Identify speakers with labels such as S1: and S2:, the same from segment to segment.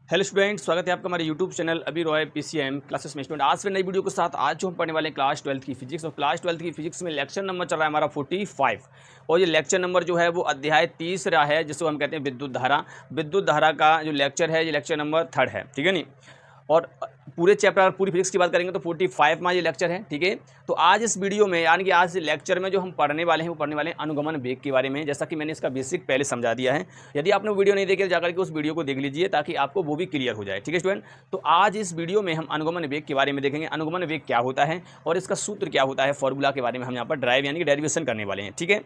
S1: Hello student, स्वागत है आपका हमारे यूट्यूब चैनल अभी रॉय पीसीएम क्लासेस में। स्टूडेंट आज फिर नई वीडियो के साथ आज जो हम पढ़ने वाले हैं क्लास 12 की फिजिक्स। और क्लास 12 की फिजिक्स में लेक्चर नंबर चल रहा है हमारा 45 और ये लेक्चर नंबर जो है वो अध्याय 30 है, जिसको हम कहते हैं विद्युत धारा। विद्युत धारा का जो लेक्चर है ये लेक्चर नंबर 3 है, ठीक है नहीं। और पूरे चैप्टर पूरी फिजिक्स की बात करेंगे तो 45 में ये लेक्चर है, ठीक है। तो आज इस वीडियो में यानी कि आज लेक्चर में जो हम पढ़ने वाले हैं वो पढ़ने वाले हैं अनुगमन वेग के बारे में, जैसा कि मैंने इसका बेसिक पहले समझा दिया है। यदि आपने वीडियो नहीं देखी तो जाकर के उस वीडियो को देख लीजिए ताकि आपको वो भी क्लियर हो जाए, ठीक है स्टूडेंट। तो आज इस वीडियो में हम अनुगमन वेग के बारे में देखेंगे, अनुगमन वेग क्या होता है और इसका सूत्र क्या होता है, फॉर्मूला के बारे में हम यहाँ पर ड्राइव यानी कि डेरिवेशन करने वाले हैं, ठीक है।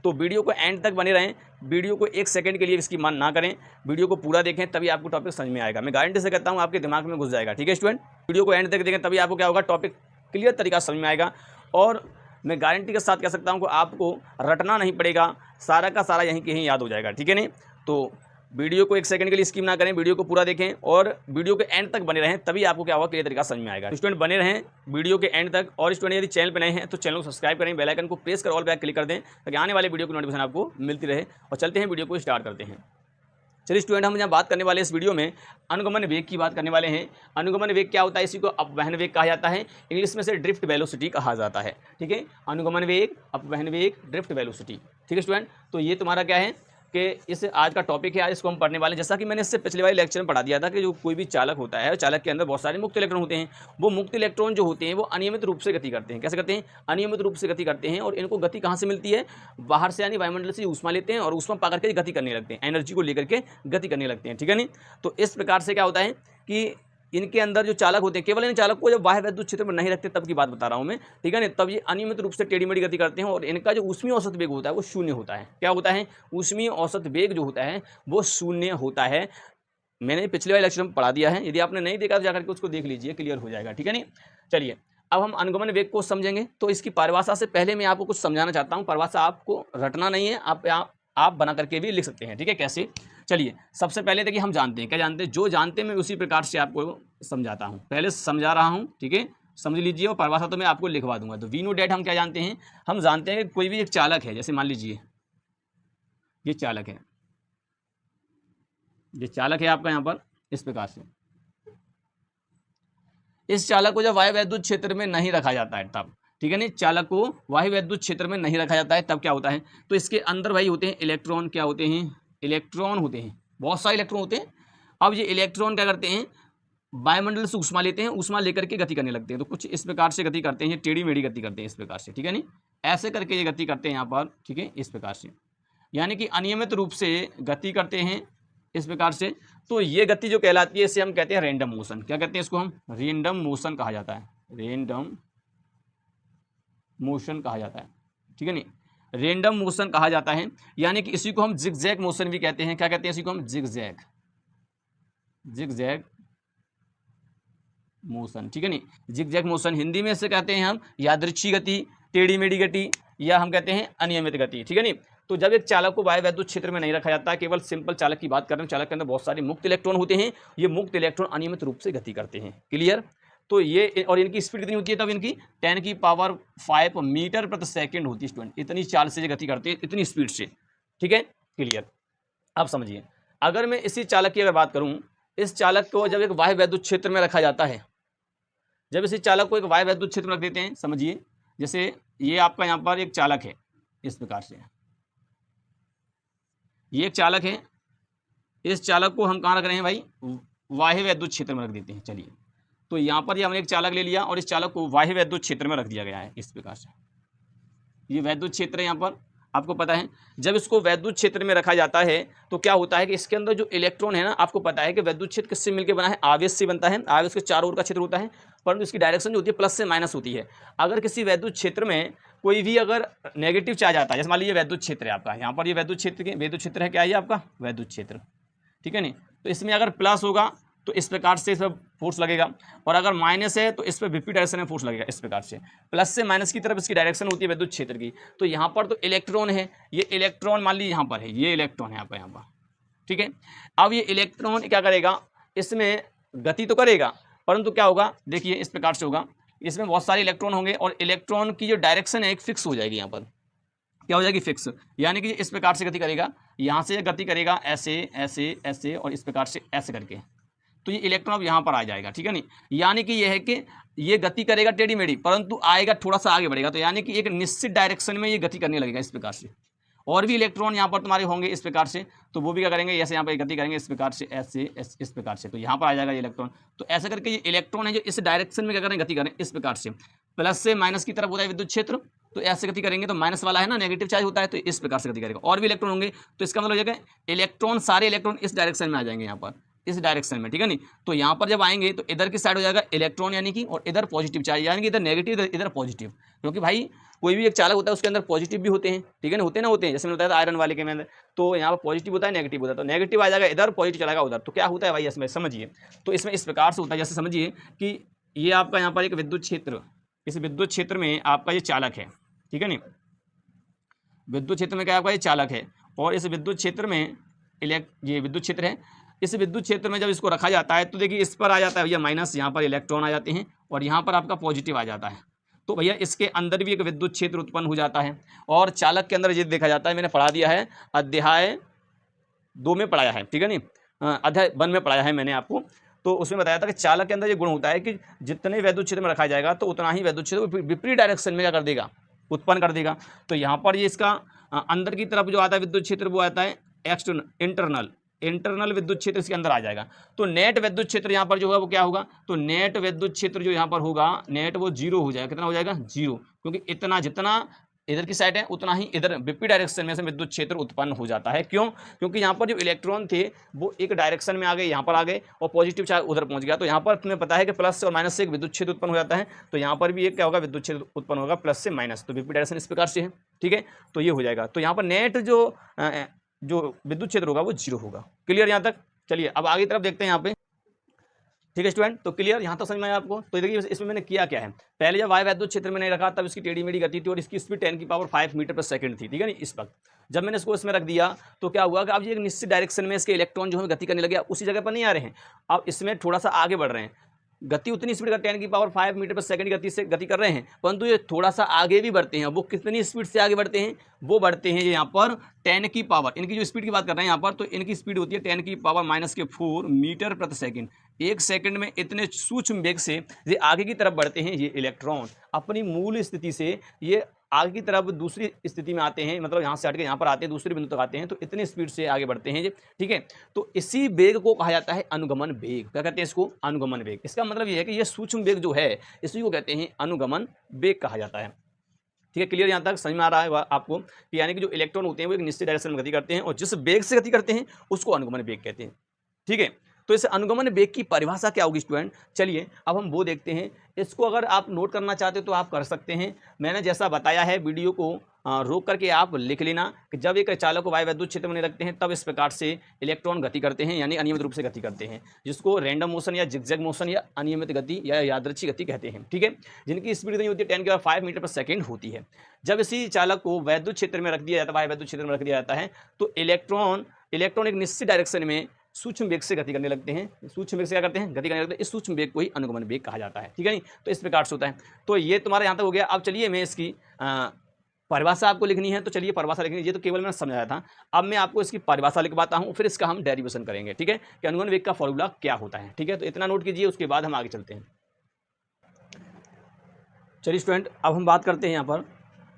S1: तो वीडियो को एंड तक बने रहें, वीडियो को एक सेकंड के लिए इसकी मान ना करें, वीडियो को पूरा देखें तभी आपको टॉपिक समझ में आएगा। मैं गारंटी से कहता हूँ आपके दिमाग में घुस जाएगा, ठीक है स्टूडेंट। वीडियो को एंड तक देखें तभी आपको क्या होगा, टॉपिक क्लियर तरीका समझ में आएगा। और मैं गारंटी के साथ कह सकता हूँ कि आपको रटना नहीं पड़ेगा, सारा का सारा यहीं कहीं याद हो जाएगा, ठीक है नहीं। तो वीडियो को एक सेकंड के लिए स्किप ना करें, वीडियो को पूरा देखें और वीडियो के एंड तक बने रहें, तभी आपको क्या होगा, क्लियर तरीका समझ में आएगा। स्टूडेंट बने रहें वीडियो के एंड तक। और स्टूडेंट यदि चैनल पर नए हैं तो चैनल को सब्सक्राइब करें, बेल आइकन को प्रेस कर ऑल पे क्लिक कर दें ताकि आने वाले वीडियो की नोटिफिकेशन आपको मिलती रहे। और चलते हैं वीडियो को स्टार्ट करते हैं। चलिए स्टूडेंट, हम यहाँ बात करने वाले इस वीडियो में अनुगमन वेग की बात करने वाले हैं। अनुगमन वेग क्या होता है, इसी को अपवहन वेग कहा जाता है, इंग्लिश में से ड्रिफ्ट वेलोसिटी कहा जाता है, ठीक है। अनुगमन वेग, अपवहन वेग, ड्रिफ्ट वेलोसिटी, ठीक है स्टूडेंट। तो ये तुम्हारा क्या है कि इस आज का टॉपिक है, आज इसको हम पढ़ने वाले हैं। जैसा कि मैंने इससे पिछले वाले लेक्चर में पढ़ा दिया था कि जो कोई भी चालक होता है, चालक के अंदर बहुत सारे मुक्त इलेक्ट्रॉन होते हैं। वो मुक्त इलेक्ट्रॉन जो होते हैं वो अनियमित रूप से गति करते हैं। कैसे करते हैं? अनियमित रूप से गति करते हैं। और इनको गति कहाँ से मिलती है? बाहर से, यानी वायुमंडल से ऊष्मा लेते हैं और ऊष्मा पा करके गति करने लगते हैं, एनर्जी को लेकर के गति करने लगते हैं, ठीक है नहीं। तो इस प्रकार से क्या होता है कि इनके अंदर जो चालक होते हैं, केवल इन चालक को जब बाह्य वैद्युत क्षेत्र में नहीं रखते तब की बात बता रहा हूं मैं, ठीक है ना। तब ये अनियमित रूप से टेढ़ी मेढ़ी गति करते हैं और इनका जो ऊष्मीय औसत वेग होता है वो शून्य होता है। क्या होता है? ऊष्मीय औसत वेग जो होता है वो शून्य होता है। मैंने पिछले वाले लेक्चर में पढ़ा दिया है, यदि आपने नहीं देखा तो जाकर के उसको देख लीजिए, क्लियर हो जाएगा, ठीक है नहीं। चलिए अब हम अनुगमन वेग को समझेंगे। तो इसकी परिभाषा से पहले मैं आपको कुछ समझाना चाहता हूँ। परिभाषा आपको रटना नहीं है, आप बना करके भी लिख सकते हैं, ठीक है। कैसे? चलिए सबसे पहले देखिए, हम जानते हैं, क्या जानते हैं, जो जानते हैं मैं उसी प्रकार से आपको समझाता हूं, पहले समझा रहा हूं, ठीक है। समझ लीजिए और परिभाषा तो मैं आपको लिखवा दूंगा। तो वी नो डेट हम क्या जानते हैं? हम जानते हैं कि कोई भी एक चालक है, जैसे मान लीजिए ये चालक है, ये चालक है आपका यहाँ पर इस प्रकार से। इस चालक को जब वायु वैद्युत क्षेत्र में नहीं रखा जाता है तब, ठीक है नहीं, चालक को वायु वैद्युत क्षेत्र में नहीं रखा जाता है तब क्या होता है, तो इसके अंदर भाई होते हैं इलेक्ट्रॉन। क्या होते हैं? इलेक्ट्रॉन होते हैं, बहुत सारे इलेक्ट्रॉन होते हैं। अब ये इलेक्ट्रॉन क्या करते हैं? वायुमंडल से ऊष्मा लेते हैं, ऊष्मा लेकर के गति करने लगते हैं। तो कुछ इस प्रकार से गति करते हैं, टेढ़ी मेढ़ी गति करते हैं इस प्रकार से, ठीक है नहीं, ऐसे करके ये गति करते हैं यहाँ पर, ठीक है, इस प्रकार से, यानी कि अनियमित रूप से गति करते हैं इस प्रकार से। तो ये गति जो कहलाती है इसे हम कहते हैं रैंडम मोशन। क्या कहते हैं इसको? हम रैंडम मोशन कहा जाता है, रैंडम मोशन कहा जाता है, ठीक है नहीं, रैंडम मोशन कहा जाता है। यानी कि इसी को हम जिगजैग मोशन भी कहते हैं। क्या कहते हैं इसी को हम? जिगजैग, जिगजैग मोशन, ठीक है नहीं। जिगजैग मोशन हिंदी में इसे कहते हैं हम यादृच्छिक गति, टेढ़ी मेढ़ी गति, या हम कहते हैं अनियमित गति, ठीक है नहीं। तो जब एक चालक को वायु वैद्युत क्षेत्र में नहीं रखा जाता, केवल सिंपल चालक की बात कर रहे हैं, चालक के अंदर बहुत सारे मुक्त इलेक्ट्रॉन होते हैं, ये मुक्त इलेक्ट्रॉन अनियमित रूप से गति करते हैं, क्लियर। तो ये, और इनकी स्पीड कितनी होती है तब? इनकी 10⁵ मीटर प्रति सेकंड होती है स्टूडेंट। इतनी चाल से गति करते हैं, इतनी स्पीड से, ठीक है, क्लियर। अब समझिए, अगर मैं इसी चालक की अगर बात करूं, इस चालक को जब एक वायु वैद्युत क्षेत्र में रखा जाता है, जब इसी चालक को एक वायु वैद्युत क्षेत्र में रख देते हैं, समझिए जैसे ये आपका यहाँ पर एक चालक है इस प्रकार से, ये एक चालक है, इस चालक को हम कहाँ रख रहे हैं भाई? वायु वैद्युत क्षेत्र में रख देते हैं। चलिए, तो यहाँ पर ये हमने एक चालक ले लिया और इस चालक को वायु वैद्युत क्षेत्र में रख दिया गया है इस प्रकार से। ये वैद्युत क्षेत्र है यहाँ पर, आपको पता है। जब इसको वैद्युत क्षेत्र में रखा जाता है तो क्या होता है कि इसके अंदर जो इलेक्ट्रॉन है ना, आपको पता है कि वैद्युत क्षेत्र किससे मिलकर बना है? आवेश से बनता है। आवेश के चारों ओर का क्षेत्र होता है, परंतु इसकी डायरेक्शन जो होती है प्लस से माइनस होती है। अगर किसी वैद्युत क्षेत्र में कोई भी अगर नेगेटिव चार्ज आता है, जैसे मान लीजिए वैद्युत क्षेत्र है आपका, यहाँ पर ये वैद्युत क्षेत्र है, क्या है आपका? वैद्युत क्षेत्र, ठीक है नहीं। तो इसमें अगर प्लस होगा तो इस प्रकार से इस पर फोर्स लगेगा, और अगर माइनस है तो इस पर विपरीत डायरेक्शन में फोर्स लगेगा इस प्रकार से। प्लस से माइनस की तरफ इसकी डायरेक्शन होती है वैद्युत क्षेत्र की। तो यहाँ पर तो इलेक्ट्रॉन है, ये इलेक्ट्रॉन मान लीजिए यहाँ पर है, ये इलेक्ट्रॉन है यहाँ पर, ठीक है। अब ये इलेक्ट्रॉन क्या करेगा? इसमें गति तो करेगा, परंतु क्या होगा? देखिए इस प्रकार से होगा, इसमें बहुत सारे इलेक्ट्रॉन होंगे और इलेक्ट्रॉन की जो डायरेक्शन है एक फिक्स हो जाएगी। यहाँ पर क्या हो जाएगी? फिक्स, यानी कि इस प्रकार से गति करेगा, यहाँ से गति करेगा ऐसे ऐसे ऐसे और इस प्रकार से ऐसे करके, तो ये इलेक्ट्रॉन अब यहाँ पर आ जाएगा, ठीक है नहीं। यानी कि ये है कि ये गति करेगा टेढ़ी मेढ़ी, परंतु आएगा थोड़ा सा आगे बढ़ेगा, तो यानी कि एक निश्चित डायरेक्शन में ये गति करने लगेगा इस प्रकार से। और भी इलेक्ट्रॉन यहाँ पर तुम्हारे होंगे इस प्रकार से, तो वो भी क्या करेंगे, ऐसे यहाँ पर गति करेंगे इस प्रकार से, ऐसे इस प्रकार से, तो यहाँ पर आ जाएगा ये इलेक्ट्रॉन। तो ऐसा करके ये इलेक्ट्रॉन है जो इस डायरेक्शन में क्या करें, गति करें इस प्रकार से। प्लस से माइनस की तरफ होता है विद्युत क्षेत्र, तो ऐसे गति करेंगे, तो माइनस वाला है ना, नेगेटिव चार्ज होता है, तो इस प्रकार से गति करेगा। और भी इलेक्ट्रॉन होंगे, तो इसका मतलब हो जाएगा इलेक्ट्रॉन, सारे इलेक्ट्रॉन इस डायरेक्शन में आ जाएंगे, यहाँ पर इस डायरेक्शन में, ठीक है नहीं। तो यहाँ पर जब आएंगे तो इधर की साइड हो जाएगा इलेक्ट्रॉन यानी कि, और इधर पॉजिटिव चार्ज, यानी कि इधर नेगेटिव इधर पॉजिटिव, क्योंकि भाई कोई भी एक चालक होता है उसके अंदर पॉजिटिव भी होते हैं, ठीक है ना, होते हैं, जैसे मैंने बताया था आयरन वाले के में अंदर, तो यहाँ पर पॉजिटिव होता है, नेगेटिव होता है, तो नेगेटिव आ जाएगा इधर, पॉजिटिव चलेगा उधर। तो क्या होता है भाई इसमें समझिए, तो इसमें इस प्रकार से होता है, जैसे समझिए कि ये आपका यहाँ पर एक विद्युत क्षेत्र, इस विद्युत क्षेत्र में आपका ये चालक है, ठीक है नहीं, विद्युत क्षेत्र में क्या आपका ये चालक है, और इस विद्युत क्षेत्र में ये विद्युत क्षेत्र है, इस विद्युत क्षेत्र में जब इसको रखा जाता है तो देखिए इस पर आ जाता है भैया माइनस, यहाँ पर इलेक्ट्रॉन आ जाते हैं, और यहाँ पर आपका पॉजिटिव आ जाता है। तो भैया इसके अंदर भी एक विद्युत क्षेत्र उत्पन्न हो जाता है, और चालक के अंदर ये देखा जाता है, मैंने पढ़ा दिया है अध्याय 2 में पढ़ाया है, ठीक है नहीं, अध्याय 1 में पढ़ाया है मैंने आपको। तो उसमें बताया था कि चालक के अंदर ये गुण होता है कि जितने विद्युत क्षेत्र में रखा जाएगा तो उतना ही विद्युत क्षेत्र विपरीत डायरेक्शन में क्या कर देगा, उत्पन्न कर देगा। तो यहाँ पर ये इसका अंदर की तरफ जो आता है विद्युत क्षेत्र वो आता है एक्सटर्नल, इंटरनल विद्युत क्षेत्र इसके अंदर आ जाएगा। तो नेट विद्युत क्षेत्र यहाँ पर जो होगा वो क्या होगा, तो नेट विद्युत क्षेत्र जो यहाँ पर होगा नेट वो 0 हो जाएगा। कितना हो जाएगा, 0, क्योंकि इतना जितना इधर की साइड है उतना ही इधर विपरीत डायरेक्शन में से विद्युत क्षेत्र उत्पन्न हो जाता है। क्यों, क्योंकि यहाँ पर जो इलेक्ट्रॉन थे वो एक डायरेक्शन में आ गए, यहाँ पर आ गए, और पॉजिटिव चार्ज उधर पहुँच गया। तो यहाँ पर तुम्हें पता है कि प्लस और माइनस से एक विद्युत क्षेत्र उत्पन्न हो जाता है, तो यहाँ पर भी एक क्या होगा, विद्युत क्षेत्र उत्पन्न होगा प्लस से माइनस, तो विपरीत डायरेक्शन इस प्रकार से है, ठीक है। तो ये हो जाएगा, तो यहाँ पर नेट जो विद्युत क्षेत्र होगा वो 0 होगा। क्लियर यहाँ तक। चलिए अब आगे तरफ देखते हैं यहाँ पे, ठीक है स्टूडेंट। तो क्लियर यहाँ तक समझ में आया आपको। तो देखिए इसमें मैंने किया क्या है, पहले जब वायु विद्युत क्षेत्र में नहीं रखा तब इसकी टेढ़ी मेढ़ी गति थी और इसकी स्पीड 10⁵ मीटर पर सेकंड थी, ठीक है नहीं। इस वक्त जब मैंने इसको इसमें रख दिया तो क्या हुआ कि अब ये एक निश्चित डायरेक्शन में इसके इलेक्ट्रॉन जो है गति करने लगे, उसी जगह पर नहीं आ रहे हैं, अब इसमें थोड़ा सा आगे बढ़ रहे हैं। गति उतनी स्पीड का 10⁵ मीटर पर सेकंड गति से गति कर रहे हैं, परंतु ये थोड़ा सा आगे भी बढ़ते हैं। वो कितनी स्पीड से आगे बढ़ते हैं, वो बढ़ते हैं यहाँ पर 10⁻, इनकी जो स्पीड की बात कर रहे हैं यहाँ पर, तो इनकी स्पीड होती है 10⁻⁻⁴ मीटर प्रति सेकंड। एक सेकंड में इतने सूक्ष्म वेग से ये आगे की तरफ बढ़ते हैं। ये इलेक्ट्रॉन अपनी मूल स्थिति से ये आगे की तरफ दूसरी स्थिति में आते हैं, मतलब यहाँ से हट के यहाँ पर आते हैं, दूसरे बिंदु तक आते हैं, तो इतनी स्पीड से आगे बढ़ते हैं ये, ठीक है। तो इसी वेग को कहा जाता है अनुगमन वेग। क्या कहते हैं इसको, अनुगमन वेग। इसका मतलब ये है कि ये सूक्ष्म वेग जो है इसी को कहते हैं अनुगमन वेग कहा जाता है, ठीक है। क्लियर यहाँ तक समझ में आ रहा है आपको कि यानी कि जो इलेक्ट्रॉन होते हैं वो एक निश्चित डायरेक्शन में गति करते हैं और जिस वेग से गति करते हैं उसको अनुगमन वेग कहते हैं, ठीक है। तो इस अनुगमन वेग की परिभाषा क्या होगी स्टूडेंट, चलिए अब हम वो देखते हैं। इसको अगर आप नोट करना चाहते हो तो आप कर सकते हैं। मैंने जैसा बताया है वीडियो को रोक करके आप लिख लेना कि जब एक चालक को वायु विद्युत क्षेत्र में रखते हैं तब इस प्रकार से इलेक्ट्रॉन गति करते हैं, यानी अनियमित रूप से गति करते हैं, जिसको रैंडम मोशन या जिगजैग मोशन या अनियमित गति या यादृच्छिक गति कहते हैं, ठीक है। जिनकी स्पीड नहीं होती है 10⁵ मीटर पर सेकंड होती है। जब इसी चालक को विद्युत क्षेत्र में रख दिया जाता है, वायु विद्युत क्षेत्र में रख दिया जाता है, तो इलेक्ट्रॉन एक निश्चित डायरेक्शन में सूक्ष्म वेग से गति करने लगते हैं। सूक्ष्म वेग से क्या करते हैं, गति करने लगते हैं। इस सूक्ष्म वेग को ही अनुगमन वेग कहा जाता है, ठीक है नहीं। तो इस प्रकार से होता है। तो ये तुम्हारा यहाँ तक हो गया। अब चलिए मैं इसकी परिभाषा आपको लिखनी है, तो चलिए परिभाषा लिखनी है। ये तो केवल मैंने समझाया था, अब मैं आपको इसकी परिभाषा लिखवाता हूँ, फिर इसका हम डेरिवेशन करेंगे, ठीक है, कि अनुगमन वेग का फॉर्मूला क्या होता है, ठीक है। तो इतना नोट कीजिए, उसके बाद हम आगे चलते हैं। चलिए स्टूडेंट अब हम बात करते हैं यहाँ पर,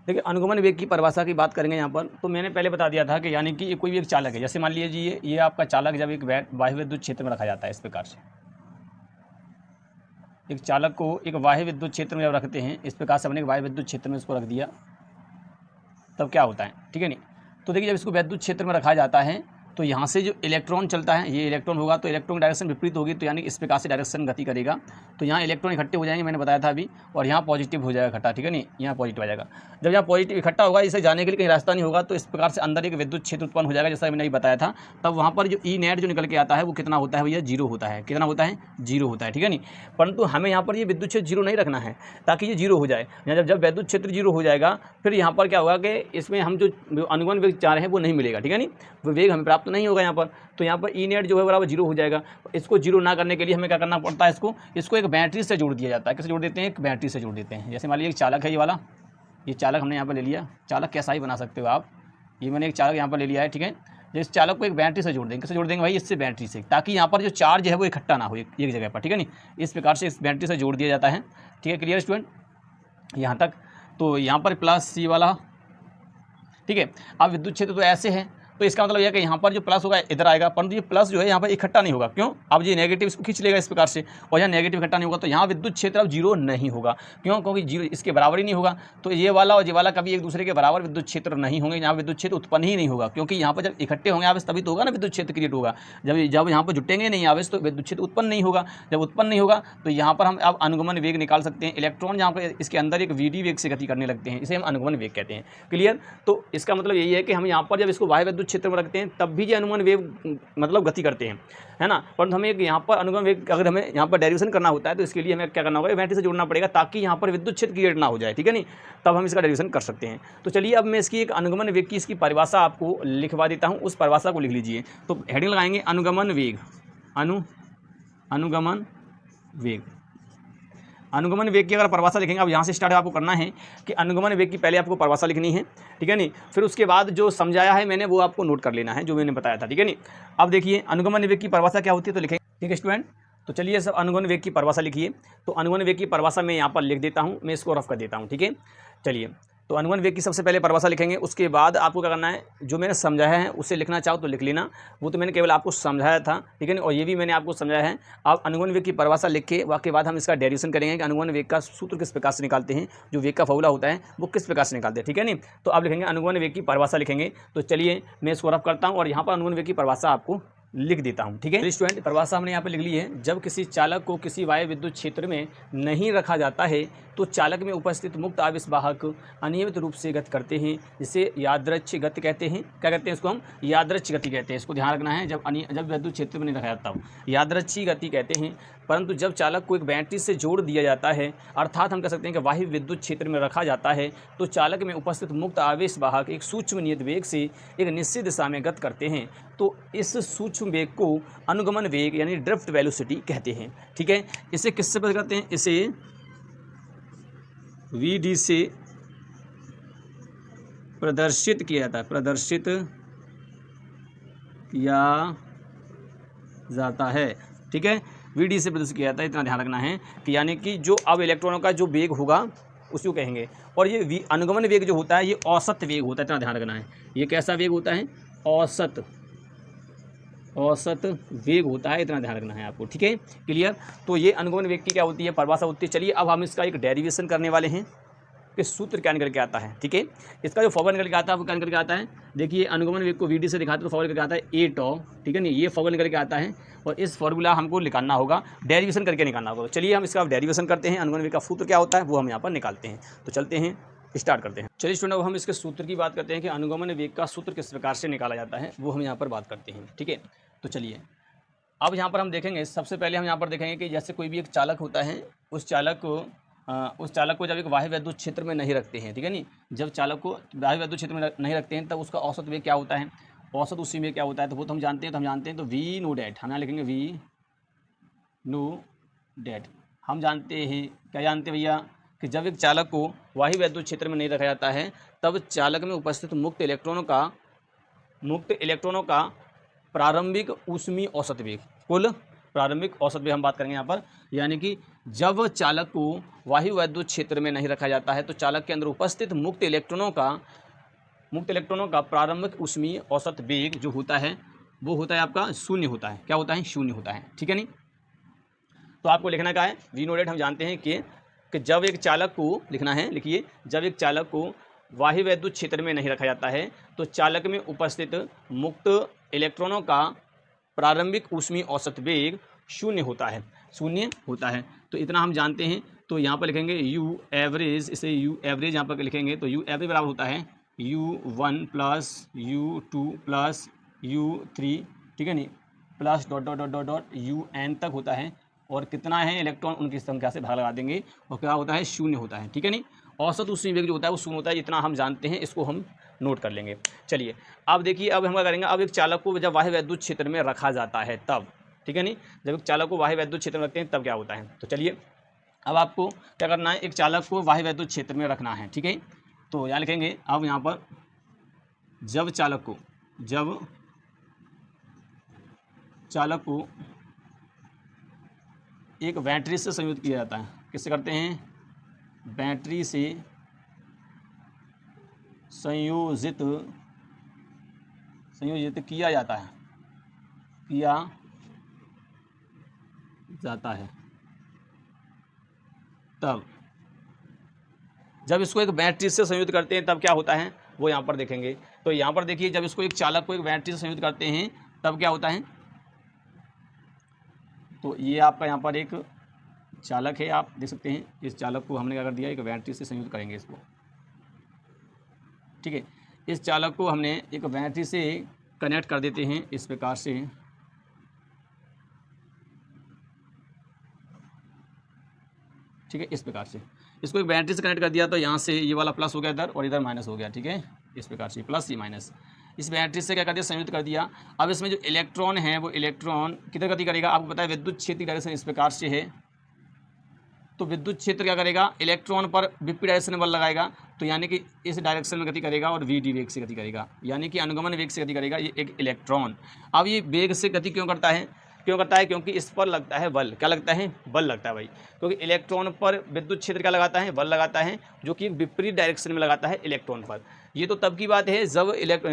S1: देखिए अनुगमन वेग की परिभाषा की बात करेंगे यहाँ पर। तो मैंने पहले बता दिया था कि यानी कि ये कोई भी एक चालक है, जैसे मान लीजिए ये आपका चालक जब एक वायु विद्युत क्षेत्र में रखा जाता है, इस प्रकार से एक चालक को एक वायु विद्युत क्षेत्र में जब रखते हैं, इस प्रकार से हमने एक वायु विद्युत क्षेत्र में इसको रख दिया, तब क्या होता है, ठीक है नहीं। तो देखिए जब इसको विद्युत क्षेत्र में रखा जाता है तो यहाँ से जो इलेक्ट्रॉन चलता है, ये इलेक्ट्रॉन होगा, तो इलेक्ट्रॉन डायरेक्शन विपरीत होगी, तो यानी इस प्रकार से डायरेक्शन गति करेगा। तो यहाँ इलेक्ट्रॉन इकट्ठे हो जाएंगे, मैंने बताया था अभी, और यहाँ पॉजिटिव हो जाएगा इकट्ठा, ठीक है नहीं, यहाँ पॉजिटिव आ जाएगा। जब यहाँ पॉजिटिव इकट्ठा होगा, इसे जाने के लिए कहीं रास्ता नहीं होगा, तो इस प्रकार से अंदर एक विद्युत क्षेत्र उत्पन्न हो जाएगा, जैसा मैंने अभी बताया था। तब वहाँ पर जो ई नेट जो निकल के आता है वो कितना होता है भैया, 0 होता है। कितना होता है, 0 होता है, ठीक है नहीं। परंतु हमें यहाँ पर ये विद्युत क्षेत्र 0 नहीं रखना है, ताकि ये 0 हो जाए। जब विद्युत क्षेत्र 0 हो जाएगा, फिर यहाँ पर क्या होगा कि इसमें हम जो अनुगमन वेग चाह रहे हैं वो नहीं मिलेगा, ठीक है नहीं, वो वेग हमें प्राप्त नहीं होगा यहाँ पर। तो यहाँ पर ई नेट जो है बराबर 0 हो जाएगा। इसको 0 ना करने के लिए हमें क्या करना पड़ता है, इसको एक बैटरी से जोड़ दिया जाता है। कैसे जोड़ देते हैं, एक बैटरी से जोड़ देते हैं। जैसे मान लीजिए एक चालक है, ये वाला, ये चालक हमने यहाँ पर ले लिया। चालक कैसा ही बना सकते हो आप, ये मैंने एक चालक यहाँ पर ले लिया है, ठीक है। जब इस चालक को एक बैटरी से जोड़ देंगे, किससे जोड़ देंगे भाई, इससे बैटरी से, ताकि यहाँ पर जो चार्ज है वो इकट्ठा ना हो एक जगह पर, ठीक है नहीं, इस प्रकार से इस बैटरी से जोड़ दिया जाता है। ठीक है, क्लियर स्टूडेंट यहाँ तक। तो यहाँ पर प्लस सी वाला, ठीक है। अब विद्युत क्षेत्र तो ऐसे है, तो इसका मतलब यह है कि यहाँ पर जो प्लस होगा इधर आएगा, परंतु ये प्लस जो है यहाँ पर इकट्ठा नहीं होगा। क्यों, अब ये नेगेटिव इसको खींच लेगा इस प्रकार से, और यहाँ नेगेटिव इकट्ठा नहीं होगा, तो यहाँ विद्युत क्षेत्र अब जीरो नहीं होगा। क्यों, क्योंकि जीरो इसके बराबर ही नहीं होगा। तो ये वाला और ये वाला कभी एक दूसरे के बराबर विद्युत क्षेत्र नहीं होंगे, यहाँ विद्युत क्षेत्र उत्पन्न ही नहीं होगा, क्योंकि यहाँ पर जब इकट्ठे होंगे आवेश तभी तो होगा ना विद्युत क्षेत्र क्रिएट होगा। जब यहाँ पर जुटेंगे नहीं आवेश तो विद्युत क्षेत्र उत्पन्न नहीं होगा। जब उत्पन्न नहीं होगा तो यहाँ पर हम अब अनुगमन वेग निकाल सकते हैं। इलेक्ट्रॉन जहाँ पर इसके अंदर एक वीडी वेग से गति करने लगते हैं, इसे हम अनुगमन वेग कहते हैं। क्लियर, तो इसका मतलब यही है कि हम यहाँ पर जब इसको बाह्य विद्युत क्षेत्र में रखते हैं तब भी ये अनुगमन वेग मतलब गति करते हैं, है ना। परंतु हमें यहाँ पर अनुगमन वेग अगर हमें यहाँ पर डेरिवेशन करना होता है तो इसके लिए हमें क्या करना होगा, बैटरी से जोड़ना पड़ेगा, ताकि यहाँ पर विद्युत क्षेत्र क्रिएट ना हो जाए, ठीक है नहीं, तब हम इसका डेरिवेशन कर सकते हैं। तो चलिए अब मैं इसकी एक अनुगमन वेग की इसकी परिभाषा आपको लिखवा देता हूँ, उस परिभाषा को लिख लीजिए। तो हेडिंग लगाएंगे अनुगमन वेग, अनुगमन वेग। अनुगमन वेग की अगर परिभाषा लिखेंगे, अब यहाँ से स्टार्ट आपको करना है कि अनुगमन वेग की पहले आपको परिभाषा लिखनी है, ठीक है नहीं, फिर उसके बाद जो समझाया है मैंने वो आपको नोट कर लेना है, जो मैंने बताया था, ठीक है नहीं। अब देखिए अनुगमन वेग की परिभाषा क्या होती है, तो लिखेंगे, ठीक है स्टूडेंट। तो चलिए सब अनुगमन वेग की परिभाषा लिखिए। तो अनुगमन वेग की परिभाषा मैं यहाँ पर लिख देता हूँ, मैं इसको रफ कर देता हूँ, ठीक है। चलिए, तो अनुगमन वेग की सबसे पहले परिभाषा लिखेंगे, उसके बाद आपको क्या करना है, जो मैंने समझाया है उसे लिखना चाहो तो लिख लेना, वो तो मैंने केवल आपको समझाया था, ठीक है। और ये भी मैंने आपको समझाया है। अब अनुगमन वेग की परिभाषा लिख के उसके बाद हम इसका डेरिवेशन करेंगे कि अनुगमन वेग का सूत्र किस प्रकार से निकालते हैं, जो वेग का फॉर्मूला होता है वो किस प्रकार से निकालते हैं, ठीक है नहीं। तो अब लिखेंगे अनुगमन वेग की परिभाषा लिखेंगे। तो चलिए मैं इसको रफ करता हूँ और यहाँ पर अनुगमन वेग की परिभाषा आपको लिख देता हूँ, ठीक है स्टूडेंट। परिभाषा हमने यहाँ पे लिख ली है। जब किसी चालक को किसी वायु विद्युत क्षेत्र में नहीं रखा जाता है तो चालक में उपस्थित मुक्त आवेश वाहक अनियमित रूप से गति करते हैं, जिसे यादृच्छिक गति कहते हैं। क्या कहते हैं इसको, हम यादृच्छिक गति कहते हैं। इसको ध्यान रखना है, जब विद्युत क्षेत्र में नहीं रखा जाता हो यादृच्छिक गति कहते हैं। परंतु जब चालक को एक बैटरी से जोड़ दिया जाता है, अर्थात हम कह सकते हैं कि वायु विद्युत क्षेत्र में रखा जाता है, तो चालक में उपस्थित मुक्त आवेश वाहक एक सूक्ष्म नियत वेग से एक निश्चित दिशा में गति करते हैं। तो इस सूक्ष्म वेग को अनुगमन वेग यानी ड्रिफ्ट वेलोसिटी कहते हैं, ठीक है। इसे किससे पता करते हैं, इसे वीडी से प्रदर्शित किया जाता है, प्रदर्शित किया जाता है, ठीक है। वीडी से प्रदर्शित किया जाता है, इतना ध्यान रखना है कि यानी कि जो अब इलेक्ट्रॉनों का जो वेग होगा उसको कहेंगे। और ये अनुगमन वेग जो होता है ये औसत वेग होता है, इतना ध्यान रखना है। ये कैसा वेग होता है, औसत वेग होता है, इतना ध्यान रखना है आपको, ठीक है क्लियर। तो ये अनुगमन वेग की क्या होती है, परिभाषा होती है। चलिए अब हम इसका एक डेरिवेशन करने वाले हैं कि सूत्र क्या निकल के आता है, ठीक है। इसका जो फॉर्मूला निकल के आता है वो क्या निकल के आता है, देखिए अनुगमन वेग को वीडी से दिखाते तो फॉर्मूला निकल के आता है ए टॉ, ठीक है नहीं, ये फॉर्मूला निकल के आता है और इस फॉर्मूला हमको निकालना होगा, डेरिवेशन करके निकालना होगा। तो चलिए हम इसका डेरिवेशन करते हैं, अनुगमन वेग का सूत्र क्या होता है वो हम यहाँ पर निकालते हैं। तो चलते हैं, स्टार्ट करते हैं। चलिए स्टूडेंट, अब हम इसके सूत्र की बात करते हैं कि अनुगमन वेग का सूत्र किस प्रकार से निकाला जाता है, वो हम यहाँ पर बात करते हैं, ठीक है। तो चलिए अब यहाँ पर हम देखेंगे, सबसे पहले हम यहाँ पर देखेंगे कि जैसे कोई भी एक चालक होता है, उस चालक को जब एक वायु विद्युत क्षेत्र में नहीं रखते हैं, ठीक है नहीं, जब चालक को वायु विद्युत क्षेत्र में नहीं रखते हैं तब उसका औसत वेग क्या होता है, औसत उसी में क्या होता है, तो वो तो हम जानते हैं, तो वी नो डेट, हम यहाँ लिखेंगे वी नो डेट। हम जानते हैं, क्या जानते हैं भैया, कि जब एक चालक को वायु विद्युत क्षेत्र में नहीं रखा जाता है तब चालक में उपस्थित मुक्त इलेक्ट्रॉनों का प्रारंभिक ऊष्मीय औसत वेग, कुल प्रारंभिक औसत वेग हम बात करेंगे यहाँ पर। यानी कि जब चालक को वायु विद्युत क्षेत्र में नहीं रखा जाता है तो चालक के अंदर उपस्थित मुक्त इलेक्ट्रॉनों का प्रारंभिक ऊष्मीय औसत वेग जो होता है वो होता है आपका शून्य होता है। क्या होता है, शून्य होता है, ठीक है नहीं। तो आपको लिखना क्या है, वी नो डेट हम जानते हैं कि जब एक चालक को लिखना है, लिखिए, जब एक चालक को वायु विद्युत क्षेत्र में नहीं रखा जाता है तो चालक में उपस्थित मुक्त इलेक्ट्रॉनों का प्रारंभिक ऊष्मीय औसत वेग शून्य होता है। तो इतना हम जानते हैं। तो यहाँ पर लिखेंगे यू एवरेज, इसे यू एवरेज यहाँ पर लिखेंगे, तो यू एवरेज बराबर होता है U1 plus U2 plus U3, ठीक है नहीं, plus dot dot dot dot dot UN तक होता है। और कितना है इलेक्ट्रॉन, उनकी संख्या से भाग लगा देंगे और क्या होता है, शून्य होता है, ठीक है नहीं। औसत ऊष्मीय वेग जो होता है वो शून्य होता है, इतना हम जानते हैं, इसको हम नोट कर लेंगे। चलिए अब देखिए, अब हम क्या करेंगे, अब एक चालक को जब वायु विद्युत क्षेत्र में रखा जाता है तब, ठीक है नहीं, जब एक चालक को वायु विद्युत क्षेत्र में रखते हैं तब क्या होता है। तो चलिए अब आपको क्या करना है, एक चालक को वायु विद्युत क्षेत्र में रखना है, ठीक है। तो यहाँ लिखेंगे, अब यहाँ पर जब चालक को एक बैटरी से संयुक्त किया जाता है। किससे करते हैं? बैटरी से संयोजित किया जाता है, तब जब इसको एक बैटरी से संयुक्त करते हैं तब क्या होता है वो यहाँ पर देखेंगे। तो यहाँ पर देखिए, जब इसको एक चालक को एक बैटरी से संयुक्त करते हैं तब क्या होता है। तो ये आपका यहाँ पर एक चालक है, आप देख सकते हैं। इस चालक को हमने क्या कर दिया, एक बैटरी से संयुक्त करेंगे इसको, ठीक है। इस चालक को हमने एक बैटरी से कनेक्ट कर देते हैं इस प्रकार से, ठीक है। इस प्रकार से इसको एक बैटरी से कनेक्ट कर दिया तो यहाँ से ये वाला प्लस हो गया इधर और इधर माइनस हो गया, ठीक है। इस प्रकार से प्लस ये माइनस इस बैटरी से क्या कर दिया, संयुक्त कर दिया। अब इसमें जो इलेक्ट्रॉन है वो इलेक्ट्रॉन किधर गति करेगा, आपको पता है विद्युत क्षेत्र डायरेक्शन इस प्रकार से है। तो विद्युत क्षेत्र क्या करेगा, इलेक्ट्रॉन पर विपरीत डायरेक्शन में बल लगाएगा, तो यानी कि इस डायरेक्शन में गति करेगा और वी वेग से गति करेगा, यानी कि अनुगमन वेग से गति करेगा ये एक इलेक्ट्रॉन। अब ये वेग से गति क्यों करता है, क्योंकि इस पर लगता है बल। क्या लगता है, बल लगता है भाई, क्योंकि इलेक्ट्रॉन पर विद्युत क्षेत्र क्या लगाता है, बल लगाता है, जो कि विपरीत डायरेक्शन में लगाता है इलेक्ट्रॉन पर। ये तो तब की बात है जब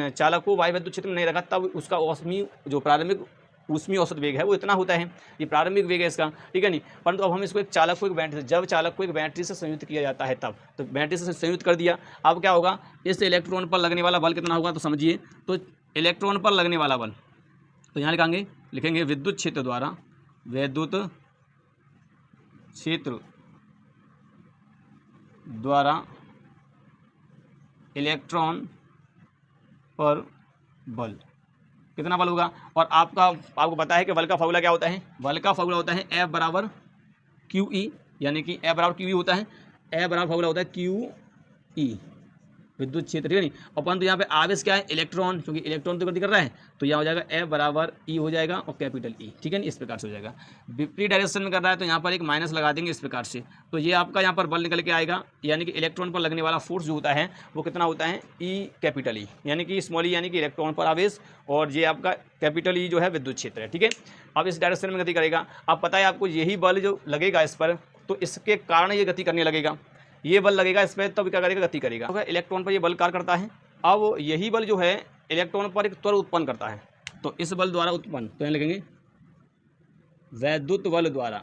S1: चालक को वायु विद्युत क्षेत्र में नहीं रखा, तब उसका औष्मी जो प्रारंभिक ऊष्मीय औसत वेग है वो इतना होता है, ये प्रारंभिक वेग है इसका, ठीक है नहीं। परंतु अब हम इसको एक चालक को एक बैटरी, जब चालक को एक बैटरी से संयुक्त किया जाता है तब, तो बैटरी से संयुक्त कर दिया। अब क्या होगा, इस इलेक्ट्रॉन पर लगने वाला बल कितना होगा, तो समझिए। तो इलेक्ट्रॉन पर लगने वाला बल, तो यहाँ लिखेंगे विद्युत क्षेत्र द्वारा इलेक्ट्रॉन पर बल कितना बल होगा। और आपको पता है कि बल का फॉर्मूला क्या होता है, बल का फॉर्मूला होता है F बराबर QE, यानी कि F बराबर QE होता है, F बराबर फॉर्मूला होता है QE विद्युत क्षेत्र, ठीक है नहीं। और परंतु यहाँ पे आवेश क्या है, इलेक्ट्रॉन, क्योंकि इलेक्ट्रॉन तो गति कर रहा है, तो यहाँ हो जाएगा F बराबर E हो जाएगा और कैपिटल E, ठीक है नहीं। इस प्रकार से हो जाएगा। विपरीत डायरेक्शन में कर रहा है तो यहाँ पर एक माइनस लगा देंगे इस प्रकार से, तो ये आपका यहाँ पर बल निकल के आएगा, यानी कि इलेक्ट्रॉन पर लगने वाला फोर्स जो होता है वो कितना होता है, E कैपिटल E, यानी कि स्मॉल ई यानी कि इलेक्ट्रॉन पर आवेश, और ये आपका कैपिटल E जो है विद्युत क्षेत्र है, ठीक है। अब इस डायरेक्शन में गति करेगा। अब पता है आपको यही बल जो लगेगा इस पर, तो इसके कारण ये गति करने लगेगा, ये बल लगेगा इस पर, तब क्या करेगा, गति करेगा। इलेक्ट्रॉन पर ये बल कार्य करता है। अब यही बल जो है इलेक्ट्रॉन पर एक त्वरण उत्पन्न करता है, तो इस बल द्वारा उत्पन्न, तो यहाँ लिखेंगे वैद्युत बल द्वारा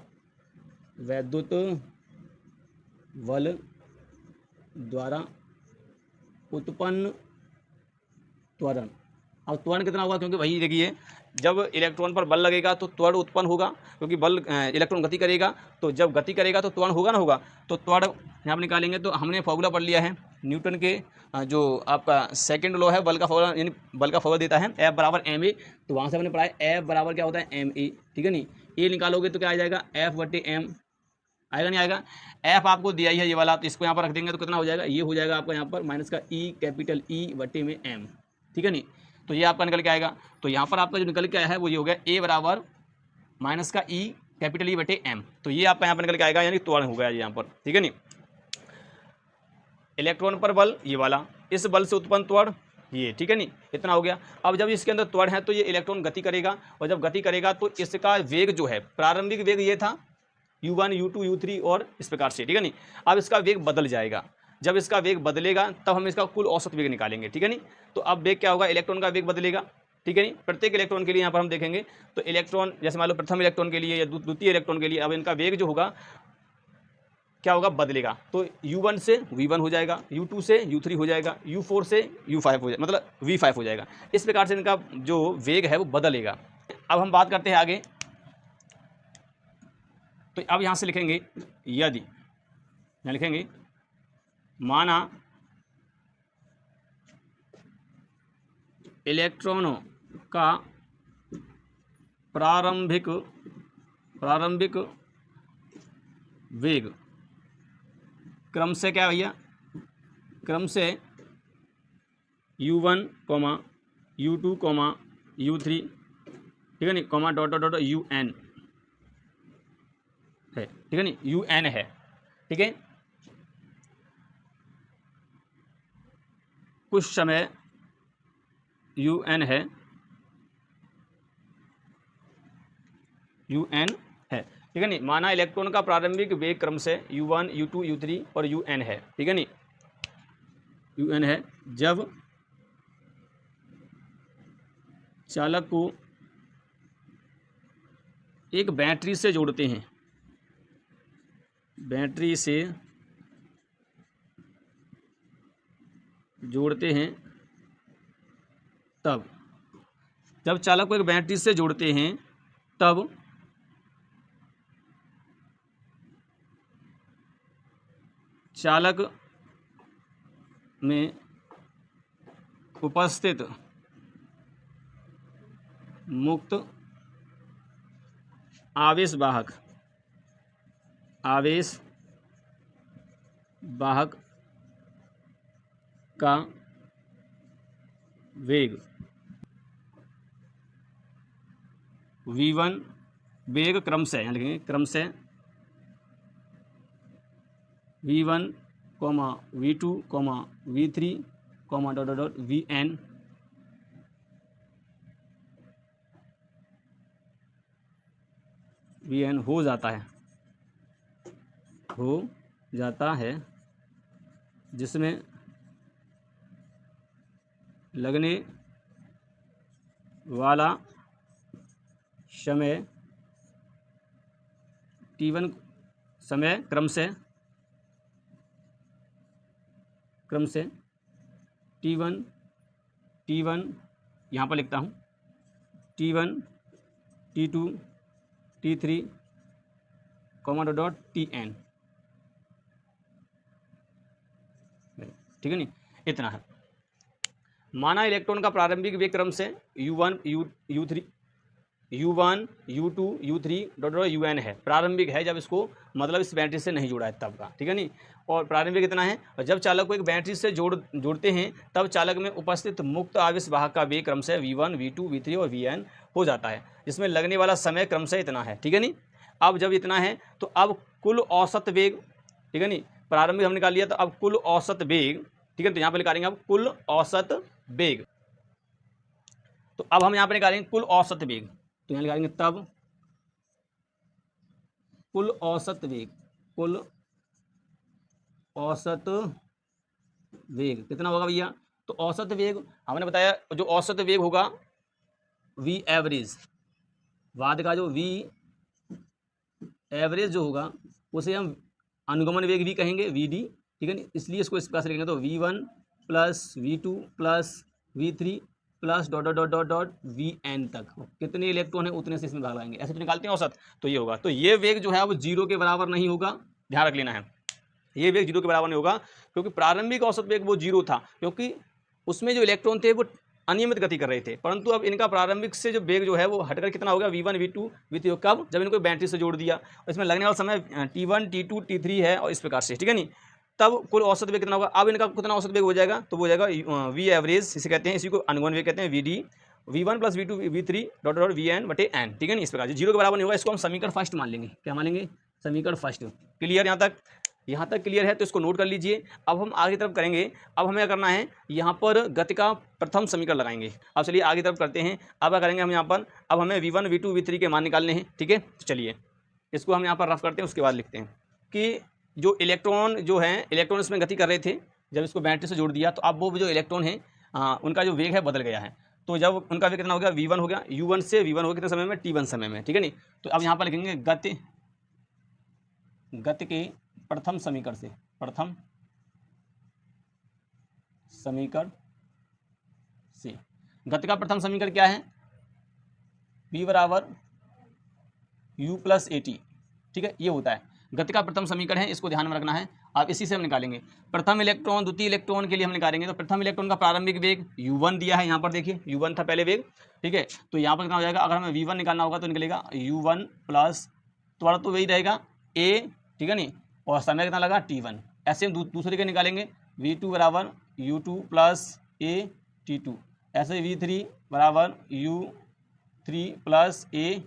S1: उत्पन्न त्वरण। अब त्वरण कितना होगा, क्योंकि वही देखिए जब इलेक्ट्रॉन पर बल लगेगा तो त्वरण उत्पन्न होगा, क्योंकि बल इलेक्ट्रॉन गति करेगा, तो जब गति करेगा तो त्वरण होगा ना, होगा तो त्वरण यहाँ पर निकालेंगे। तो हमने फॉर्मूला पढ़ लिया है न्यूटन के जो आपका सेकंड लॉ है बल का फॉर्मूला, यानी बल का फॉर्मूला देता है F बराबर ma, तो वहाँ से हमने पढ़ा है F बराबर क्या होता है ma, ठीक है नहीं। ये निकालोगे तो क्या आ जाएगा, F बटे m आएगा, नहीं आएगा। F आपको दिया ही है ये वाला, तो इसको यहाँ पर रख देंगे तो कितना हो जाएगा, ये हो जाएगा आपका यहाँ पर माइनस का E कैपिटल E बटे में m, ठीक है नहीं। तो ये आपका निकल के आएगा। तो यहाँ पर आपका जो निकल के आया है वो ये हो गया A बराबर माइनस का E कैपिटल E बटे m, तो ये आपका यहाँ पर निकल के आएगा, यानी त्वरण हो गया यहाँ पर, ठीक है नहीं। इलेक्ट्रॉन पर बल ये वाला, इस बल से उत्पन्न त्वरण ये, ठीक है नहीं, इतना हो गया। अब जब इसके अंदर त्वरण है तो ये इलेक्ट्रॉन गति करेगा, और जब गति करेगा तो इसका वेग जो है, प्रारंभिक वेग ये था u1 u2 u3 और इस प्रकार से, ठीक है नहीं। अब इसका वेग बदल जाएगा, जब इसका वेग बदलेगा तब हम इसका कुल औसत वेग निकालेंगे, ठीक है नहीं। तो अब वेग क्या होगा, इलेक्ट्रॉन का वेग बदलेगा, ठीक है नहीं। प्रत्येक इलेक्ट्रॉन के लिए यहाँ पर हम देखेंगे, तो इलेक्ट्रॉन जैसे मान लो प्रथम इलेक्ट्रॉन के लिए या द्वितीय इलेक्ट्रॉन के लिए, अब इनका वेग जो होगा क्या होगा, बदलेगा। तो u1 से v1 हो जाएगा, u2 से u3 हो जाएगा, u4 से u5 हो जाएगा, मतलब v5 हो जाएगा। इस प्रकार से इनका जो वेग है वो बदलेगा। अब हम बात करते हैं आगे, तो अब यहाँ से लिखेंगे यदि, यहाँ लिखेंगे माना इलेक्ट्रॉनों का प्रारंभिक वेग क्रम से क्या भैया, क्रम से u1, u2, u3, ठीक है नहीं, comma dot dot dot un है, ठीक है नहीं, un है, ठीक है। कुछ समय un है, UN है, ठीक है नहीं। माना इलेक्ट्रॉन का प्रारंभिक वेग क्रम से U1, U2, U3 और UN है, ठीक है नहीं, UN है। जब चालक को एक बैटरी से जोड़ते हैं, बैटरी से जोड़ते हैं, तब जब चालक को एक बैटरी से जोड़ते हैं तब चालक में उपस्थित मुक्त आवेशवाहक का वेग V1 वेग क्रम से, यहाँ लिखेंगे क्रम से V1, V2, V3, dot dot dot VN हो जाता है, जिसमें लगने वाला समय T1 समय क्रम से T1 यहाँ पर लिखता हूँ T1, T2, T3, dot dot TN, ठीक है नहीं, इतना है। माना इलेक्ट्रॉन का प्रारंभिक वेग क्रम से U1, U2, U3 dot dot UN है, प्रारंभिक है जब इसको मतलब इस बैटरी से नहीं जुड़ा है तब का, ठीक है नहीं। और प्रारंभिक कितना है, और जब चालक को एक बैटरी से जोड़ते हैं तब चालक में उपस्थित मुक्त आवेश वाहक का वेग क्रम से V1, V2, V3 और VN हो जाता है, जिसमें लगने वाला समय क्रम से इतना है, ठीक है नहीं। अब जब इतना है तो अब कुल औसत वेग, ठीक है नहीं, प्रारंभिक हमने निकाल लिया, तो अब कुल औसत वेग, ठीक है, तो यहाँ पर निकालेंगे अब कुल औसत वेग। तो अब हम यहाँ पर निकालेंगे कुल औसत वेग, तो यहाँ निकालेंगे तब कुल औसत वेग कितना होगा भैया। तो औसत वेग हमने बताया, जो औसत वेग होगा V एवरेज, बाद का जो V एवरेज जो होगा उसे हम अनुगमन वेग भी कहेंगे, VD, ठीक है नहीं, इसलिए इसको इस प्रकार से लिखेंगे। तो V1 plus V2 plus V3 plus dot dot dot dot VN तक कितने इलेक्ट्रॉन है उतने से इसमें भाग लगाएंगे, ऐसे तो निकालते हैं औसत। तो ये होगा, तो ये वेग जो है वो 0 के बराबर नहीं होगा, ध्यान रख लेना है, ये वेग 0 के बराबर नहीं होगा, क्योंकि प्रारंभिक औसत वेग वो 0 था, क्योंकि उसमें जो इलेक्ट्रॉन थे वो अनियमित गति कर रहे थे। परंतु अब इनका प्रारंभिक से जो वेग जो है वो हटकर कितना हो गया, V1, V2, V3, कब, जब इनको बैटरी से जोड़ दिया, और इसमें लगने वाला समय T1, T2, T3 है, और इस प्रकार से, ठीक है नहीं। तब कुल औसत वेग कितना होगा, अब इनका कितना औसत वेग हो जाएगा, तो वो हो जाएगा V एवरेज, इसे कहते हैं, इसी को अनुगमन वेग कहते हैं, VD, V1 plus V2, V3 dot dot VN बटे N, ठीक है नहीं, इस प्रकार 0 के बराबर नहीं होगा। इसको हम समीकरण फर्स्ट मान लेंगे, क्या मान लेंगे, समीकरण फर्स्ट। क्लियर यहाँ तक क्लियर है, तो इसको नोट कर लीजिए। अब हम आगे तरफ करेंगे, अब हमें क्या करना है, यहाँ पर गति का प्रथम समीकरण लगाएंगे। अब चलिए आगे तरफ करते हैं। अब क्या करेंगे हम यहाँ पर, अब हमें V1, V2, V3 के मान निकालने हैं, ठीक है। तो चलिए इसको हम यहाँ पर रफ करते हैं, उसके बाद लिखते हैं कि जो इलेक्ट्रॉन जो हैं, इलेक्ट्रॉन इसमें गति कर रहे थे, जब इसको बैटरी से जोड़ दिया तो अब वो जो इलेक्ट्रॉन है उनका जो वेग है बदल गया है। तो जब उनका वेग कितना हो गया, V1 हो गया, U1 से V1 हो गया कितने समय में, T1 समय में, ठीक है नहीं। तो अब यहाँ पर लिखेंगे गति के प्रथम समीकरण से, गति का प्रथम समीकरण क्या है, V बराबर U प्लस AT, ठीक है, ये होता है गति का प्रथम समीकरण है, इसको ध्यान में रखना है। आप इसी से हम निकालेंगे प्रथम इलेक्ट्रॉन, द्वितीय इलेक्ट्रॉन के लिए हम निकालेंगे। तो प्रथम इलेक्ट्रॉन का प्रारंभिक वेग U1 दिया है, यहाँ पर देखिए U1 था पहले वेग, ठीक है। तो यहाँ पर कितना हो जाएगा, अगर हमें V1 निकालना होगा तो निकलेगा U1 प्लस थोड़ा तो वही रहेगा A, ठीक है नहीं, और समय कितना लगा T1। ऐसे हम दूसरे के निकालेंगे, V2 बराबर U2 प्लस A T2, ऐसे V3 बराबर U3 प्लस A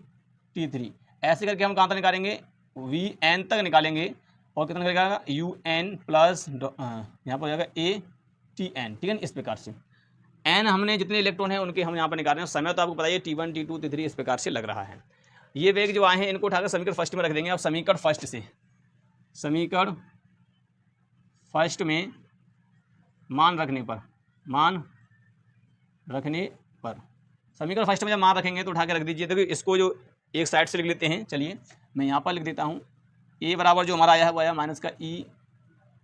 S1: T3, ऐसे करके हम कहाँ तक निकालेंगे, VN तक निकालेंगे, और कितना निकलेगा UN प्लस यहाँ पर हो जाएगा ATN, ठीक है ना, इस प्रकार से। N हमने जितने इलेक्ट्रॉन हैं उनके हम यहाँ पर निकाल रहे हैं। समय तो आपको पता है T1, T2, T3 इस प्रकार से लग रहा है। ये वेग जो आए हैं इनको उठाकर समीकरण फर्स्ट में रख देंगे। अब समीकरण फर्स्ट से, समीकरण फर्स्ट में मान रखने पर समीकरण फर्स्ट में जब मान रखेंगे तो उठा के रख दीजिए। देखिए इसको जो एक साइड से लिख लेते हैं, चलिए मैं यहाँ पर लिख देता हूँ। ए बराबर जो हमारा आया है वो आया माइनस का ई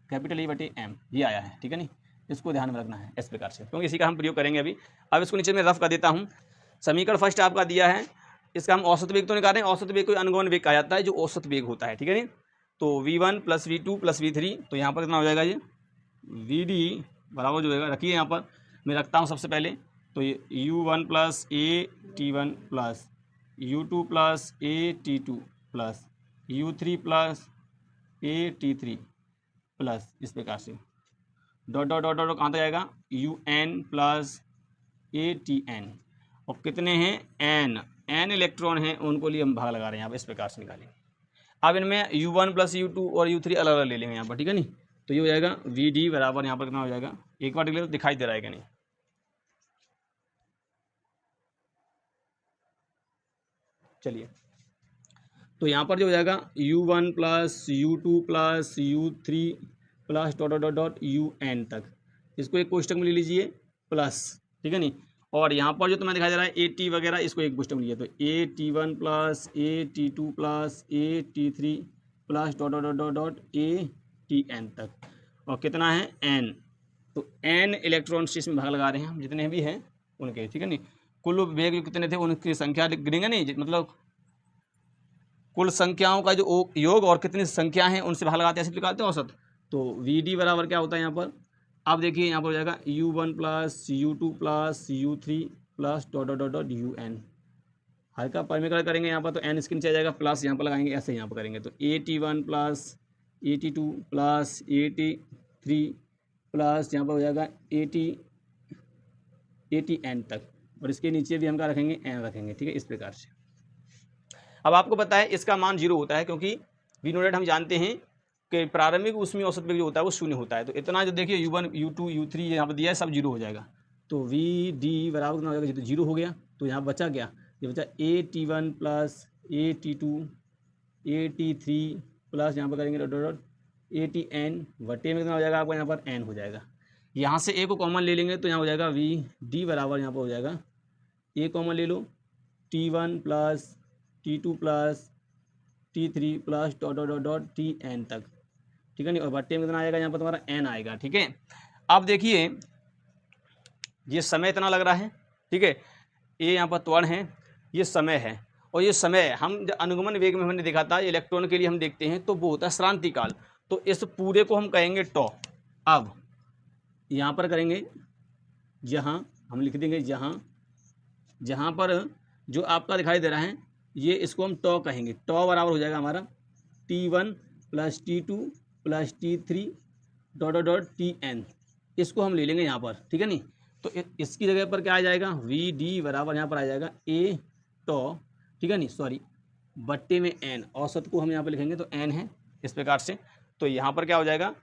S1: कैपिटल ई बटे एम, ये आया है, ठीक है नहीं। इसको ध्यान में रखना है इस प्रकार से, क्योंकि इसी का हम प्रयोग करेंगे अभी। अब इसको नीचे में रफ कर देता हूँ। समीकरण फर्स्ट आपका दिया है, इसका हम औसत वेग तो निकाल रहे हैं। औसत वेग कोई अनुगमन वेग कहा जाता है, जो औसत वेग होता है, ठीक है नहीं। तो v1 + v2 + v3, तो यहाँ पर कितना हो जाएगा, ये vd बराबर जो होगा, रखिए यहाँ पर मैं रखता हूँ सबसे पहले। तो ये u1 + at1 + u2 + at2 + u3 + at3 plus इस प्रकार से डॉट डॉट डॉट डॉट कहाँ तक आएगा, un + atn। और कितने हैं, n इलेक्ट्रॉन हैं, उनको लिए हम भाग लगा रहे हैं यहाँ पर, इस प्रकार से निकालेंगे। अब इनमें u1 + u2 और u3 अलग अलग ले लेंगे यहाँ पर, ठीक है नहीं। तो ये हो जाएगा vd बराबर यहाँ पर कितना हो जाएगा, एक बार डिक्लेयर दिखाई दे रहा है कि नहीं। चलिए तो यहाँ पर जो हो जाएगा u1 + u2 + u3 + dot dot dot un तक, इसको एक कोष्टक में ले लीजिए प्लस, ठीक है नहीं। और यहाँ पर जो तुम्हें दिखाई दे रहा है at वगैरह, इसको एक कोष्टक में लीजिए। तो at1 + at2 + at3 + dot dot dot dot atn तक, और कितना है n। तो n इलेक्ट्रॉन इसमें भाग लगा रहे हैं हम, जितने भी हैं उनके, ठीक है नहीं। कुल वेग कितने थे उनकी संख्या गिनेंगे नहीं, मतलब कुल संख्याओं का जो योग और कितनी संख्या हैं उनसे भाग लगाते हैं, ऐसे निकालते हैं औसत। तो vd बराबर क्या होता है यहाँ पर, आप देखिए यहाँ पर हो जाएगा u1 + u2 + u3 + dot dot dot un। हल्का परिमीकरण करेंगे यहाँ पर, तो n इसके नीचे आ जाएगा, प्लस यहाँ पर लगाएंगे, ऐसे यहाँ पर करेंगे। तो at1 + at2 + at3 प्लस यहाँ पर हो जाएगा atn तक, और इसके नीचे भी हम क्या रखेंगे, n रखेंगे, ठीक है, इस प्रकार से। अब आपको पता है इसका मान 0 होता है, क्योंकि वी नो डेट हम जानते हैं कि प्रारंभिक ऊष्मीय औसत वेग जो होता है वो 0 होता है। तो इतना जो देखिए u1 u2 u3 यहाँ पर दिया है, सब 0 हो जाएगा। तो vd बराबर कितना हो जाएगा, तो 0 हो गया। तो यहाँ बचा क्या, ये बचा at1 + at2 at3 प्लस यहाँ पर करेंगे डॉट डॉट atn बटे में कितना हो जाएगा आपका, यहाँ पर n हो जाएगा। यहाँ से a को कॉमन ले लेंगे तो यहाँ हो जाएगा vd बराबर यहाँ पर हो जाएगा, a कॉमन ले लो, t1 + t2 + t3 + dot dot dot tn तक, ठीक है नहीं। और बट्टे में कितना आएगा, यहाँ पर तुम्हारा n आएगा, ठीक है। अब देखिए ये समय इतना लग रहा है, ठीक है, ये यहाँ पर त्वरण है, ये समय है। और ये समय हम अनुगमन वेग में हमने देखा था, इलेक्ट्रॉन के लिए हम देखते हैं तो वो होता है श्रांति काल। तो इस पूरे को हम कहेंगे टॉ। अब यहाँ पर करेंगे, जहाँ हम लिख देंगे, जहाँ पर जो आपका दिखाई दे रहा है, ये इसको हम टॉ कहेंगे। टॉ बराबर हो जाएगा हमारा t1 + t2 + t3 dot dot dot tn, इसको हम ले लेंगे यहाँ पर, ठीक है नहीं। तो इसकी जगह पर क्या आ जाएगा, vd बराबर यहाँ पर आ जाएगा a टॉ, ठीक है नहीं, सॉरी, बट्टे में n, औसत को हम यहाँ पर लिखेंगे तो n है, इस प्रकार से। तो यहाँ पर क्या हो जाएगा,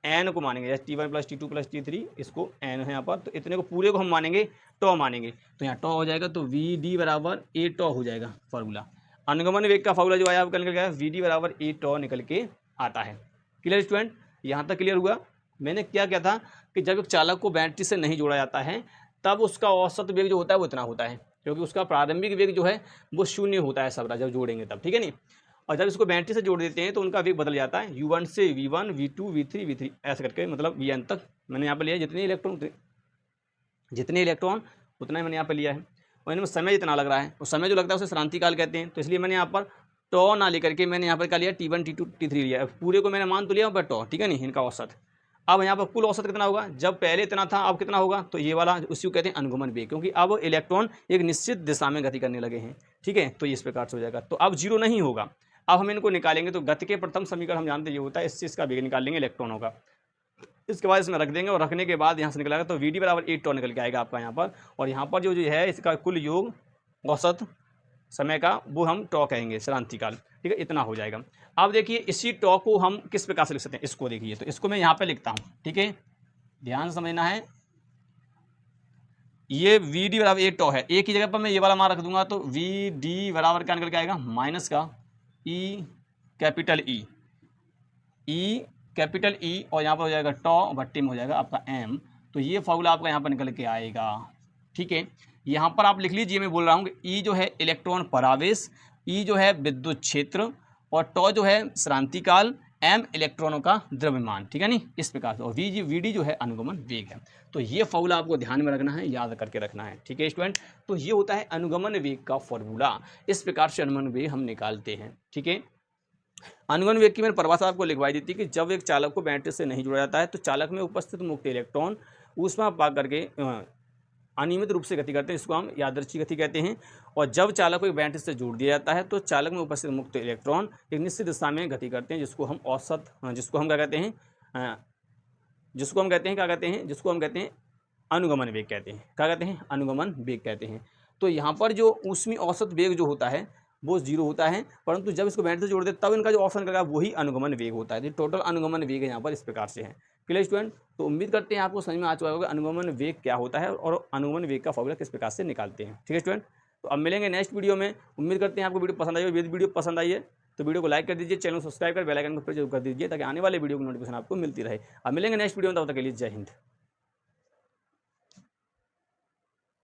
S1: n को मानेंगे, जैसे t1 + t2 + t3, इसको n है यहाँ पर, तो इतने को पूरे को हम मानेंगे, टॉ मानेंगे। तो यहाँ टॉ हो जाएगा, तो vd बराबर a टॉ हो जाएगा फार्मूला। अनुगमन वेग का फार्मूला जो आया आपका निकल गया, vd बराबर a टॉ निकल के आता है। क्लियर स्टूडेंट, यहाँ तक क्लियर हुआ। मैंने क्या किया था कि जब एक चालक को बैटरी से नहीं जोड़ा जाता है तब उसका औसत वेग जो होता है वो इतना होता है, क्योंकि उसका प्रारंभिक वेग जो है वो 0 होता है सब, जब जोड़ेंगे तब, ठीक है नहीं। और जब इसको बैटरी से जोड़ देते हैं तो उनका वेग बदल जाता है, u1 से v1 v2 v3 v3 ऐसे करके, मतलब vn तक मैंने यहाँ पर लिया। जितने इलेक्ट्रॉन उतना ही मैंने यहाँ पर लिया है। और इनमें समय जितना लग रहा है, और समय जो लगता है उसे श्रांति काल कहते हैं। तो इसलिए मैंने यहाँ पर टॉ ना लेकर के मैंने यहाँ पर क्या लिया, t1 t2 t3 लिया। पूरे को मैंने मान तो लिया पर टॉ, ठीक है नहीं, इनका औसत। अब यहाँ पर कुल औसत कितना होगा, जब पहले इतना था अब कितना होगा, तो ये वाला उसी को कहते हैं अनुगमन वेग, क्योंकि अब इलेक्ट्रॉन एक निश्चित दिशा में गति करने लगे हैं, ठीक है। तो इस प्रकार से हो जाएगा, तो अब 0 नहीं होगा। अब हम इनको निकालेंगे, तो गति के प्रथम समीकरण हम जानते ये होता है, इससे इसका वेग निकाल लेंगे इलेक्ट्रॉनों का। इसके बाद इसमें रख देंगे, और रखने के बाद यहाँ से निकलेगा, तो vd बराबर a टॉ निकल के आएगा आपका यहाँ पर। और यहाँ पर जो है इसका कुल योग औसत समय का, वो हम टॉ कहेंगे, श्रांति काल, ठीक है, इतना हो जाएगा। अब देखिए इसी टॉ को हम किस प्रकार से लिख सकते हैं, इसको देखिए। तो इसको मैं यहाँ पे लिखता हूँ, ठीक है, ध्यान समझना है। ये वी डी बराबर एक टॉ है, एक ही जगह पर मैं ये वाला मान रख दूंगा, तो वी डी बराबर क्या निकल के आएगा, माइनस का E capital E capital E, और यहाँ पर हो जाएगा टॉ, भट्टी में हो जाएगा आपका एम। तो ये फॉर्मूला आपका यहाँ पर निकल के आएगा। ठीक है, यहाँ पर आप लिख लीजिए, मैं बोल रहा हूँ ई जो है इलेक्ट्रॉन परावेश, ई जो है विद्युत क्षेत्र, और टॉ जो है श्रांतिकाल, एम इलेक्ट्रॉनों का द्रव्यमान। ठीक है नहीं, इस प्रकार से, और वी डी जो है अनुगमन वेग है। तो ये फॉर्मूला आपको ध्यान में रखना है, याद करके रखना है। ठीक है स्टूडेंट, तो ये होता है अनुगमन वेग का फॉर्मूला। इस प्रकार से अनुगमन वेग हम निकालते हैं। ठीक है, अनुगमन वेग की मैंने परिभाषा आपको लिखवाई दी थी कि जब एक चालक को बैटरी से नहीं जोड़ा जाता है तो चालक में उपस्थित मुक्त इलेक्ट्रॉन ऊष्मा पा करके अनियमित रूप से गति करते हैं, इसको हम यादृच्छिक गति कहते हैं। और जब चालक को एक बैटरी से जोड़ दिया जाता है तो चालक में उपस्थित मुक्त इलेक्ट्रॉन एक निश्चित दिशा में गति करते हैं, जिसको हम औसत, जिसको हम क्या कहते हैं, जिसको हम कहते हैं अनुगमन वेग कहते हैं। क्या कहते हैं, अनुगमन वेग कहते हैं। तो यहाँ पर जो ऊष्मी औसत वेग जो होता है वो 0 होता है, परंतु जब इसको बैटरी से जोड़ दे तब इनका जो औसत निकलेगा वही अनुगमन वेग होता है। तो टोटल अनुगमन वेग यहाँ पर इस प्रकार से है। क्लियर स्टूडेंट, तो उम्मीद करते हैं आपको समझ में आ चुका होगा अनुगमन वेग क्या होता है और अनुगमन वेग का फॉर्मूला किस प्रकार से निकालते हैं। ठीक है स्टूडेंट, तो अब मिलेंगे नेक्स्ट वीडियो में। उम्मीद करते हैं आपको वीडियो पसंद आई। यदि वीडियो पसंद आई है तो वीडियो को लाइक कर दीजिए, चैनल को सब्सक्राइब कर बेल आइकन को प्रेस जरूर कर दीजिए ताकि आने वाले वीडियो की नोटिफिकेशन आपको मिलती रहे। अब मिलेंगे नेक्स्ट वीडियो में, तब तक के लिए जय हिंद।